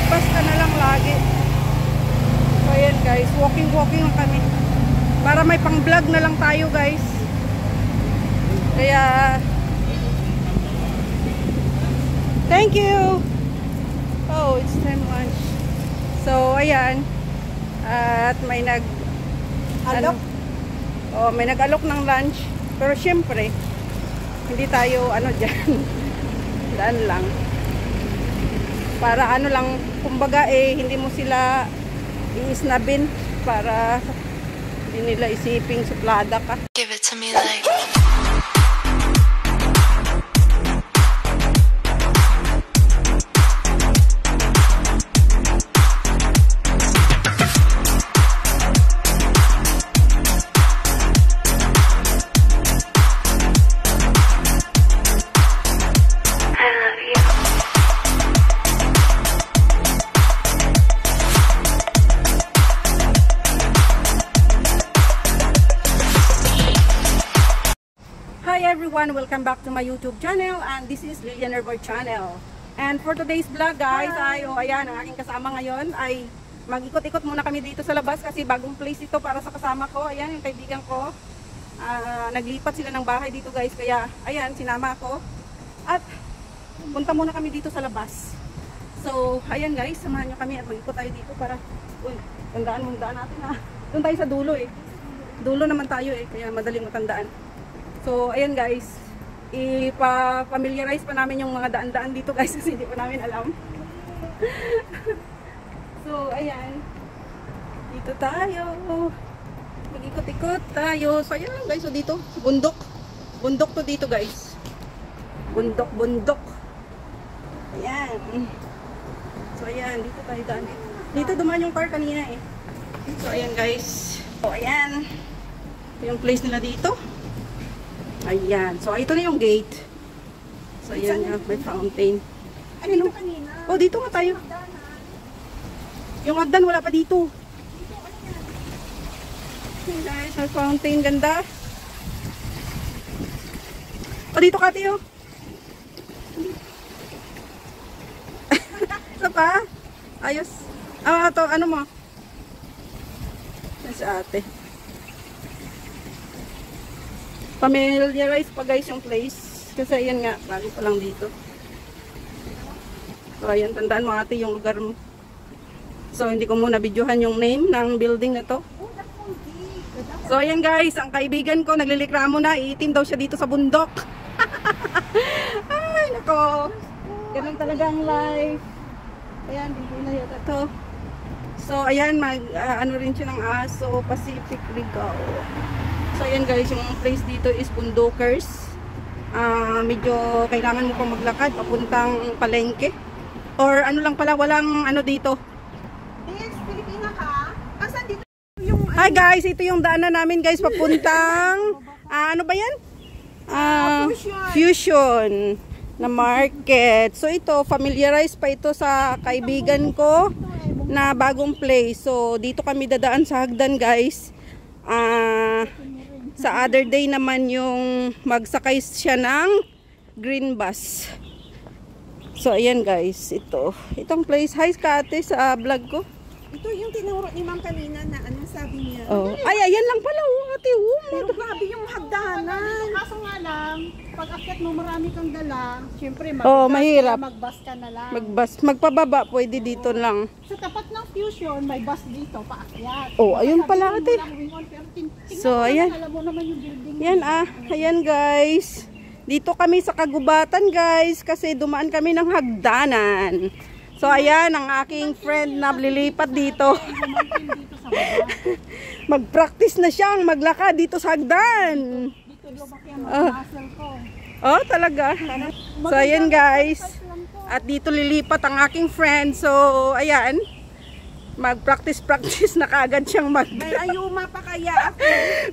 magbas ka na lang lagi. So ayan guys, walking lang kami. Para may pang vlog na lang tayo guys. Kaya thank you. Oh, it's time lunch. So ayan. At may nag-alok. May nag-alok ng lunch. Pero syempre, hindi tayo dyan. Daan lang. Para lang, kumbaga hindi mo sila iisnabin para hindi nila isiping suplada ka. Give it to me like everyone, welcome back to my YouTube channel, and this is Lilian Herbert channel. And for today's vlog guys, ayan, ang aking kasama ngayon ay mag-ikot-ikot muna kami dito sa labas kasi bagong place ito para sa kasama ko. Ayan, yung kaibigan ko, naglipat sila ng bahay dito guys, kaya ayan, sinama ko at punta muna kami dito sa labas. So ayan guys, samahan nyo kami at mag-ikot tayo dito para, tandaan natin ha, doon tayo sa dulo dulo naman tayo kaya madaling matandaan. So, ayan guys, ipa-familiarize pa namin yung mga daan-daan dito guys kasi hindi pa namin alam. So, ayan, dito tayo, mag-ikot-ikot tayo. So, ayan lang guys, so dito, bundok to dito guys, bundok. Ayan. So, ayan, dito tayo daan. Dito dumaan yung car kanina So, ayan guys. So, ayan, yung place nila dito. Ayan. So, ito na yung gate. So, ayan nga. May fountain. Ano kanina? Oh, dito nga tayo. Yung hagdan, wala pa dito. Ayan guys, may fountain. Ganda. Oh, dito ka, Tiyo. Ito pa. Ayos. Ito, ano mo? Yan si ate. Familiarize pa guys yung place kasi ayan nga, bago pa lang dito. So ayan, tandaan mo ate yung lugar mo. So hindi ko muna videohan yung name ng building na to. So ayan guys, ang kaibigan ko naglilikramo na, iitim daw siya dito sa bundok. Ay nako, ganun talaga ang life. Ayan, dito na yata to. So ayan, ano rin siya ng aso, Pacific Regal. So ayan guys, yung place dito is Bundokers. Medyo kailangan mo pang maglakad papuntang palengke. Or ano lang pala, walang dito. Yes, Pilipina ka? Asan dito yung Hi guys, ito yung daanan namin guys papuntang ano ba yan? Fusion na market. So ito, familiarize pa ito sa kaibigan ko na bagong place. So dito kami dadaan sa hagdan guys. Sa other day naman yung magsakay siya ng green bus. So ayan guys, itong place. Hi ka ate sa vlog ko. Ito yung tinuro ni ma'am kanina na anong sabi niya. Oh. Ay, ayan lang pala ate. Pero grabe yung hagdanan. Kaso nga lang, pag akyat mo marami kang dala, syempre mahirap. Mag-bus ka na lang. Magpababa pwede dito lang. Sa tapat ng Fusion, may bus dito paakyat. Oh, ayun pala ate. So ayan. Alam mo naman yung building. Yan ayan guys. Dito kami sa kagubatan guys kasi dumaan kami ng hagdanan. So ayan ang aking friend na lilipat dito. Mag-practice na siyang maglakad dito sa hagdan. Dito lumaki ang muscle ko. Oh, talaga. So ayan guys. At dito lilipat ang aking friend. So ayan. Mag-practice na kaagad siyang May ayuma pa kaya ako.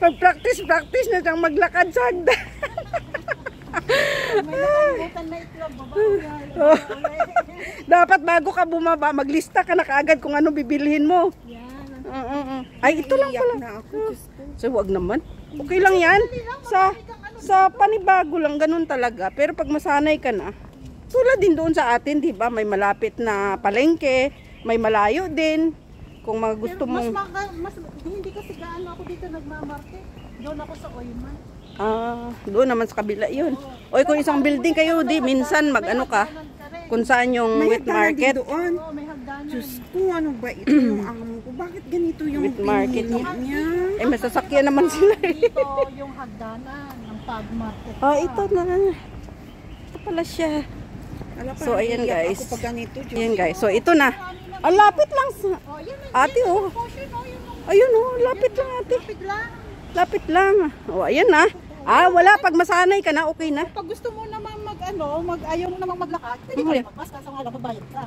Mag-practice na siyang maglakad sa hagdan. May nakalimutan na itlog, Dapat bago ka bumaba, maglista ka na kaagad kung ano bibilhin mo. Yan. Ay, ito lang pala. Na ako, So, wag naman. Okay lang yan. Sa panibago lang, ganun talaga. Pero pag masanay ka na, tulad din doon sa atin, di ba? May malapit na palengke. may malayo din. Kung mga gusto Pero mo. hindi kasi gaano ako dito nagmamarte. Doon ako sa Oyman. Doon naman sa kabila yun. Oy, kung isang building kayo, di minsan mag-ano ka, kung saan yung May wet market. doon. Oo, may hagdanan. Diyos ko, ano ba ito yung amo ko? Bakit ganito yung Wet market pinili niya? Eh, may sasakyan naman sila eh. Dito yung hagdanan ng pag-market. Ito na. Ito pala siya. Alam pa, So, ayan, naiiyak guys. Ako pag ganito, Diyos. Ayan guys, so ito na. Ang lapit lang sa... Oh, yan Ate, oh. Ayun, oh. Lapit lang, ate. bigla. Lapit lang. Oh, ayan na. Wala. Pag masanay ka na, okay na. Pag gusto mo naman ayaw mo naman maglakad, pwede ka Okay. rin magpas, kaso nga lang magbayad ka.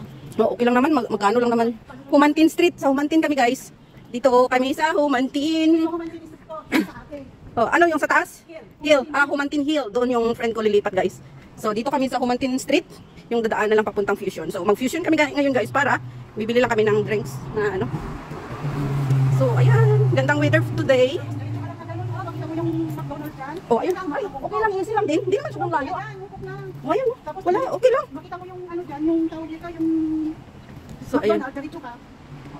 Okay lang naman. Magkano lang naman. Humantin Street. Sa Humantin kami, guys. Dito kami sa Humantin. Ako man sinisip ko, sa akin. Ano yung sa taas? Hill. Humantin Hill. Doon yung friend ko lilipat, guys. So, dito kami sa Humantin Street. Yung dadaan na lang papuntang Fusion. So, mag-Fusion kami ngayon, guys, para bibili lang kami ng drinks na ano. So, ayan. Gandang weather today. Makita mo yung McDonald's yan? Oh, ayun. Ay, okay lang. Easy lang din. Hindi naman sobrang layo. Ayan, hukok na. Oh, ayun. Wala. Okay lang. Makita mo yung ano dyan, yung tawag dito, yung So, ayun. McDonald's, diretso ka.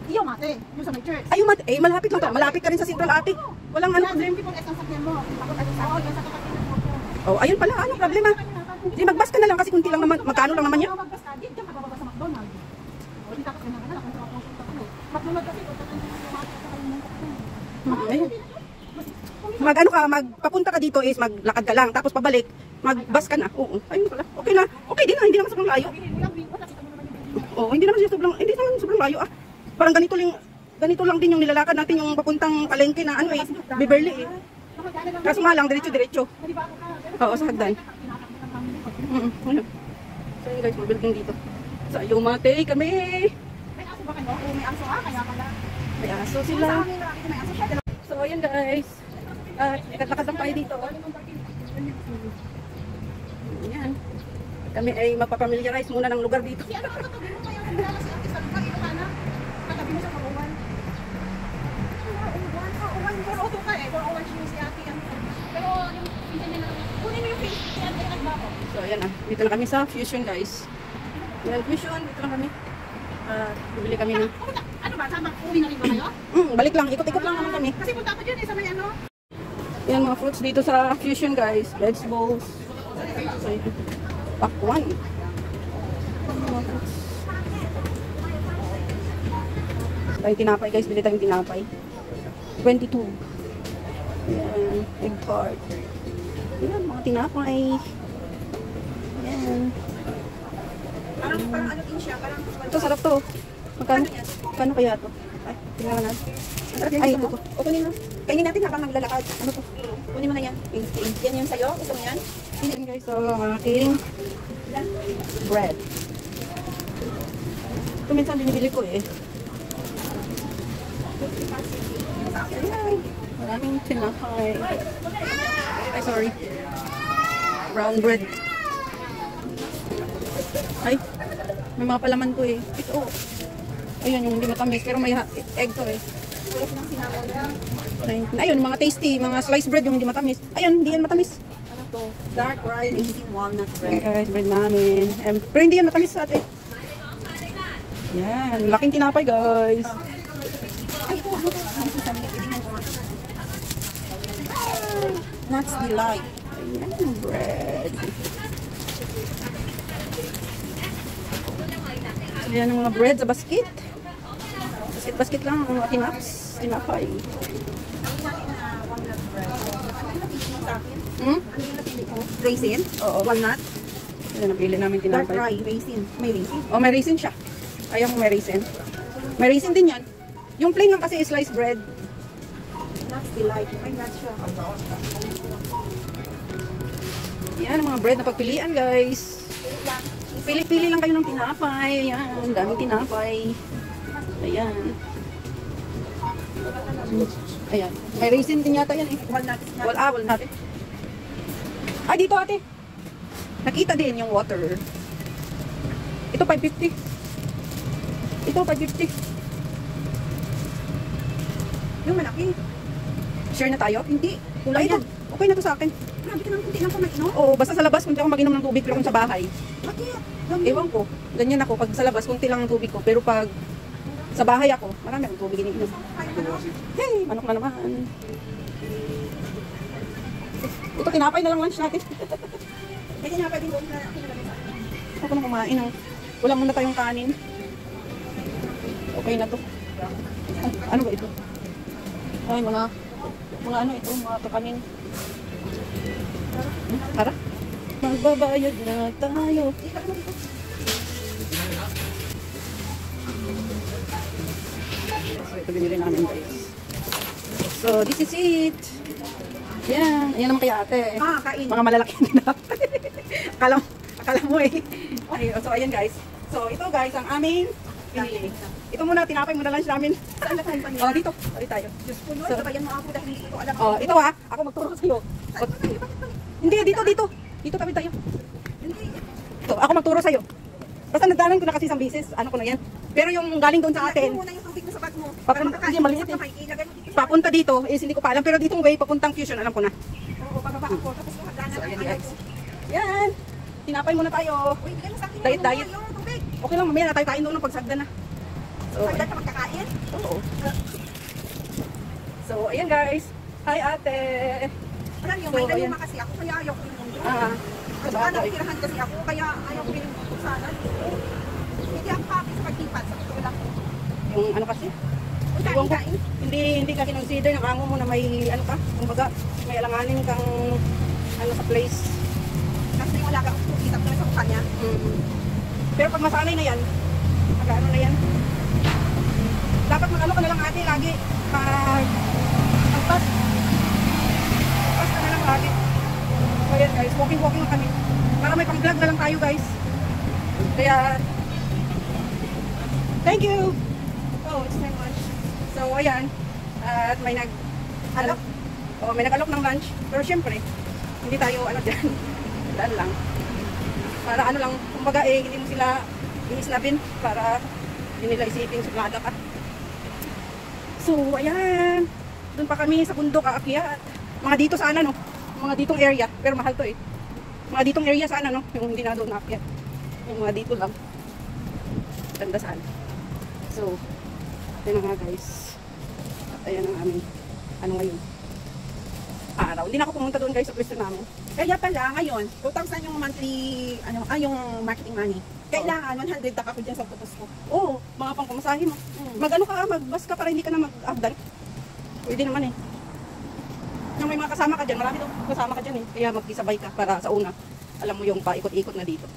Iyo mate, yung sa may church. Ayun, malapit lang to. Malapit ka rin sa Central, ate. Walang ano Yan, problem. yung S ang sakyan mo. Ako tayo sa akin, sa kakatinan mo. Oh, ayun pala. Ano problema? Di magbas ka na lang kasi kunti lang naman. Magkano lang naman yan? Magbas ka, dito ka bababa sa McDonald's. O, di tapos na lang, kung sa pupunta ka. McDonald's kasi, kung saan yung mga Ayun. Mag-ano ka, magpapunta ka dito is maglakad ka lang. Tapos pabalik, magbas ka na. Oo, ayun pala. Okay na. Okay din na. Hindi naman sobrang layo. Oo, hindi naman siya sobrang, hindi naman sobrang layo ah. Parang ganito lang din yung nilalakad natin yung papuntang palengke na ano eh, Beverly eh. Kaso nga lang, diretso-diretso. Oo, sa hagdan. Ayun. So yun guys, may building dito. Sa Yumate kami. May aso ba kayo? Oo, may aso kaya pala. May aso sila. May aso siya. So ayun guys. Lakad lang tayo dito. Ayan. Kami ay magpapamiliarize muna ng lugar dito. Si ano ang katabi mo ngayon? Wala kasi ang isang Ilocana. Katabi mo sa Kauwan. Kauwan. 402 ka eh. 401 siya si ate yan. Pero yung pinsan niya na, kunin mo yung face si ate yung nagbako. So ayan dito na kami sa Fusion guys. Ayan, Fusion, dito lang kami. Bibili kami ng... Ano ba? Saan ba? Uwi na rin ba kayo? Balik lang, ikot-ikot lang naman kami. Kasi punta ko dyan eh sa may ano. Ayan mga fruits dito sa Fusion guys. Vegetables. So ito. Pakwan. Mga fruits. Tayong tinapay guys, bili tayong tinapay. 22. Ayan, egg tart. Ayan, mga tinapay. Ayan. Parang ano din siya. Parang Ito, sarap to. Magkano? Magkano kaya to? Ay, tingnan na. Ay, ito to. O kunin mo. Kainin natin habang naglalakad. Ano to? Kunin mo na yan. Yan yung sa'yo. Gusto mo yan? Ayan guys, so aking bread. Ito minsan binibili ko eh. Ayan, maraming tinapay. Ay, sorry. Brown bread. Ay, may mga palaman to eh. Ito, oh. Ayun, yung hindi matamis, pero may egg to eh. Ayun, mga tasty, mga sliced bread yung hindi matamis. Ayun, hindi yan matamis. Ano to? Dark rice and walnut bread. Okay, bread namin. Pero hindi yan matamis sa atin. Yan, laking tinapay guys. Ay, ito. Ano to? Ano to? Tingnan ko. Nuts Delight. Ayan, bread. Ayan ang mga bread sa basket. Basket lang ang mga tinapay. Hmm? Raisin? Oo. Walnut? Ayan, napili namin Dark tinapay. rye. Raisin. May raisin. Oh, may raisin siya. Ayaw mo may raisin. May raisin din yan. Yung plain lang kasi is sliced bread. Nuts Delight. May nuts siya. Yan ang mga bread na pagpilian guys. Pili-pili lang kayo ng tinapay. Ayan, daming tinapay. Ayan. Ayan. May raisin din yata yan eh. Walnut. Walnut. Ay, dito ate. Nakita din yung water. Ito 550. Ito 550. Yung malaki. Share na tayo? Hindi. Kulay Ay, na. Okay na to sa akin. Grabe ka naman kunti lang pa mag-inom. Oo, basta sa labas, kunti ako mag-inom ng tubig. Pero kung sa bahay, Bakit? ewan ko. Ganyan ako. Pag sa labas, kunti lang ang tubig ko. Pero pag Sa bahay ako, marami akong tubig iniinom. Hey, manok na naman. Ito, tinapay na lang lunch natin. Kasi nga pwede mo na Ako na kumain. Oh. Wala muna tayong kanin. Okay na to. Ano ba ito? Ay, mga ano ito, mga kakanin. Tara. Magbabayad na tayo. So, ito binili namin guys. So, this is it. Yan. Ayan naman kaya ate. kain. Mga malalaki na. akala mo eh. Ay, so, ayan guys. So, ito guys, ang aming pinili. Ito muna, tinapay muna lunch namin. Saan na kain pa niya? Oh, dito. Dito tayo. Diyos ko, Lord, sabayan mo ako dahil hindi ko alam. Oh, ito ha. Ako magturo sa'yo. Hindi, dito. Dito tabi tayo. Hindi. Ito, ako magturo sa'yo. Basta nagdalan ko na kasi isang beses. Ano ko na yan. Pero yung galing doon sa Atin atin, muna yung tubig mo sa bag mo. Papunta- Para makakain hindi, maliit mo sa eh. kamay, ilagay mo dito sa papunta dito, is hindi ko pa alam. Pero ditong way, papuntang fusion, alam ko na. Oo, bababa ako. Tapos yung hagdanan So, ang ayan ayaw guys. ko. Yan. Tinapay muna tayo. Uy, bigyan mo sa akin Diet, yung diet. yung tubig. Okay lang, mamaya na tayo kain doon ng pagsagda na. So, Hagdan ka magkakain. oo. So, ayan guys. Hi ate. Alam niyo, So, may ayan. dalima kasi ako, kaya ayaw ko yung mundo. Ah, At saka nakitirahan kasi ako, kaya ayaw ko yung mundo sana. Hindi ako happy sa pagtipat, sa totoo lang. yung ano kasi, Uy, Ewan ko. kain. hindi ka kinonsider ng amo mo na may ano ka, kumbaga may alanganin kang ano sa place. Kasi yung alaga ko, kita ko na sa mukha niya. Pero pag masanay na yan, mag-ano na yan. Dapat mag-ano ka na lang ate lagi. Pag-pass. Pass ka na lang lagi. So yan guys, walking lang kami. Para may pang-vlog na lang tayo guys. Kaya, thank you! Oh, it's my lunch. So ayan, at may nag-alok. Oh, may nag-alok ng lunch. Pero syempre, hindi tayo ano dyan. Daan lang. Para ano lang, kumbaga eh, hindi mo sila iisnabin para hindi nila isipin suplada ka. So, ayan. Doon pa kami sa bundok aakyat. Mga dito sana, no? Mga ditong area. Pero mahal to eh. Mga ditong area sana, no? Yung hindi na doon aakyat. Yung mga dito lang. Ganda sana. So, ayan na nga guys. At ayan ang aming, ano ngayon, araw. Hindi na ako pumunta doon guys sa pwesto namin. Kaya pala, ngayon, 2,000 yung monthly, yung marketing money. Kailangan 100 taka ko dyan sa tutos ko. Oo, mga pangkumasahe mo. Mag-ano ka, mag-bus ka para hindi ka na mag-afdan. Pwede naman eh. Yung may mga kasama ka dyan, marami daw kasama ka dyan eh. Kaya mag-isabay ka para sa una. Alam mo yung paikot-ikot na dito.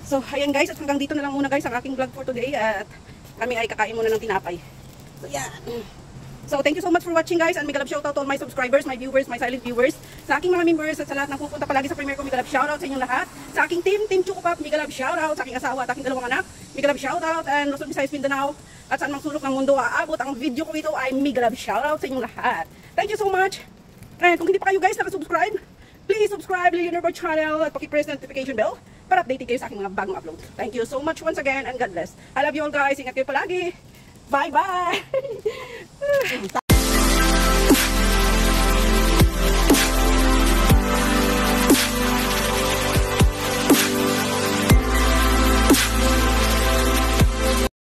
So, ayan guys, at hanggang dito na lang muna guys ang aking vlog for today. At kami ay kakain muna ng tinapay. So, yan. So, thank you so much for watching guys, and mega love shoutout to all my subscribers, my viewers, my silent viewers, sa aking mga members at sa lahat ng pupunta palagi sa premiere ko, mega love shoutout sa inyong lahat. Sa aking Team Chukupap, mega love shoutout, sa aking asawa at aking dalawang anak, mega love shoutout, and Luzon, Visayas, Mindanao, at saan mang sulok ng mundo aabot ang video ko ito ay mega love shoutout sa inyong lahat. Thank you so much. And kung hindi pa kayo guys nakasubscribe, please subscribe Lilian Herbert channel at paki-press the notification bell para updated kayo sa aking mga bagong upload. Thank you so much once again, and God bless. I love you all guys. Ingat kayo palagi. Bye-bye!